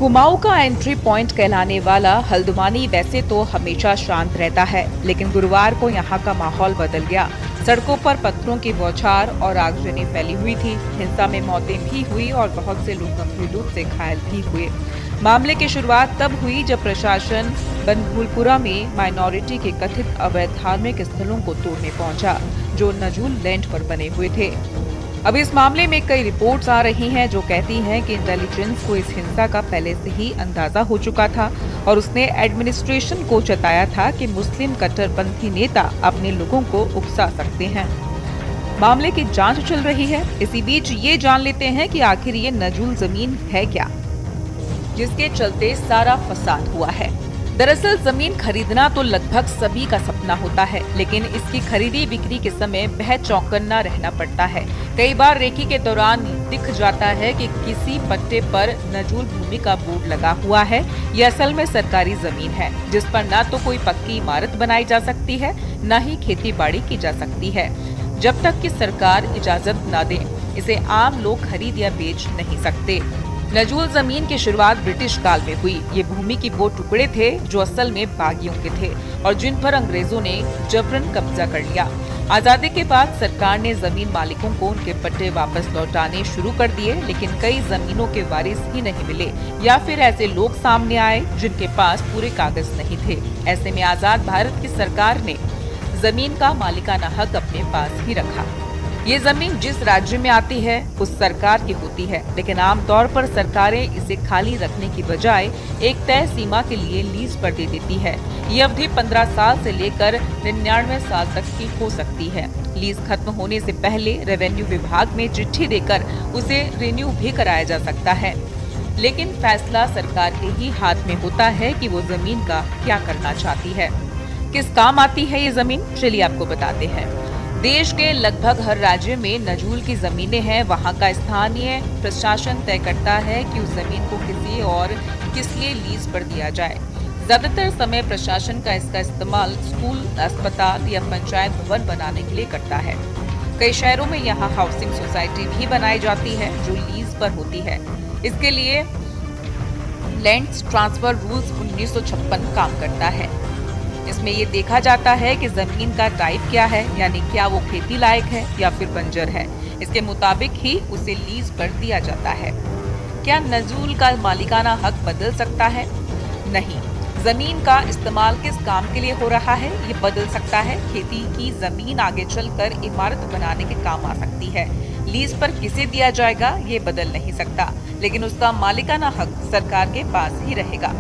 कुमाऊं का entry point कहलाने वाला हल्द्वानी वैसे तो हमेशा शांत रहता है, लेकिन गुरुवार को यहाँ का माहौल बदल गया। सड़कों पर पत्थरों की बौछार और आगजनी फैली हुई थी। हिंसा में मौतें भी हुई और बहुत से लोग गंभीर रूप से घायल भी हुए। मामले की शुरुआत तब हुई जब प्रशासन बनभूलपुरा में माइनॉरिटी के कथित अवैध धार्मिक स्थलों को तोड़ने पहुंचा, जो नजूल लैंड पर बने हुए थे। अब इस मामले में कई रिपोर्ट्स आ रही हैं जो कहती हैं कि इंटेलिजेंस को इस हिंसा का पहले से ही अंदाजा हो चुका था और उसने एडमिनिस्ट्रेशन को चताया था कि मुस्लिम कट्टरपंथी नेता अपने लोगों को उकसा सकते हैं। मामले की जांच चल रही है। इसी बीच ये जान लेते हैं कि आखिर ये नजूल जमीन है क्या, जिसके चलते सारा फसाद हुआ है। दरअसल जमीन खरीदना तो लगभग सभी का सपना होता है, लेकिन इसकी खरीदी बिक्री के समय बेहद चौकन्ना रहना पड़ता है। कई बार रेकी के दौरान दिख जाता है कि किसी पट्टे पर नजूल भूमि का बोर्ड लगा हुआ है। यह असल में सरकारी जमीन है, जिस पर न तो कोई पक्की इमारत बनाई जा सकती है, न ही खेती बाड़ी की जा सकती है। जब तक कि सरकार इजाजत न दे, इसे आम लोग खरीद या बेच नहीं सकते। नजूल जमीन की शुरुआत ब्रिटिश काल में हुई। ये भूमि की वो टुकड़े थे जो असल में बागियों के थे और जिन पर अंग्रेजों ने जबरन कब्जा कर लिया। आजादी के बाद सरकार ने जमीन मालिकों को उनके पट्टे वापस लौटाने शुरू कर दिए, लेकिन कई जमीनों के वारिस ही नहीं मिले या फिर ऐसे लोग सामने आए जिनके पास पूरे कागज नहीं थे। ऐसे में आजाद भारत की सरकार ने जमीन का मालिकाना हक अपने पास ही रखा। ये जमीन जिस राज्य में आती है उस सरकार की होती है, लेकिन आमतौर पर सरकारें इसे खाली रखने की बजाय एक तय सीमा के लिए लीज पर दे देती है। ये अवधि 15 साल से लेकर 99 साल तक की हो सकती है। लीज खत्म होने से पहले रेवेन्यू विभाग में चिट्ठी देकर उसे रिन्यू भी कराया जा सकता है, लेकिन फैसला सरकार के ही हाथ में होता है कि वो जमीन का क्या करना चाहती है। किस काम आती है ये जमीन, चलिए आपको बताते हैं। देश के लगभग हर राज्य में नजूल की जमीनें हैं। वहां का स्थानीय प्रशासन तय करता है कि उस जमीन को किसी और किस लिए लीज पर दिया जाए। ज्यादातर समय प्रशासन का इसका इस्तेमाल स्कूल, अस्पताल या पंचायत भवन बनाने के लिए करता है। कई शहरों में यहाँ हाउसिंग सोसाइटी भी बनाई जाती है जो लीज पर होती है। इसके लिए लैंड ट्रांसफर रूल्स 1956 काम करता है। इसमें ये देखा जाता है कि जमीन का टाइप क्या है, यानी क्या वो खेती लायक है या फिर बंजर है। इसके मुताबिक ही उसे लीज पर दिया जाता है। क्या नजूल का मालिकाना हक बदल सकता है? नहीं। जमीन का इस्तेमाल किस काम के लिए हो रहा है ये बदल सकता है। खेती की जमीन आगे चलकर इमारत बनाने के काम आ सकती है। लीज पर किसे दिया जाएगा ये बदल नहीं सकता, लेकिन उसका मालिकाना हक सरकार के पास ही रहेगा।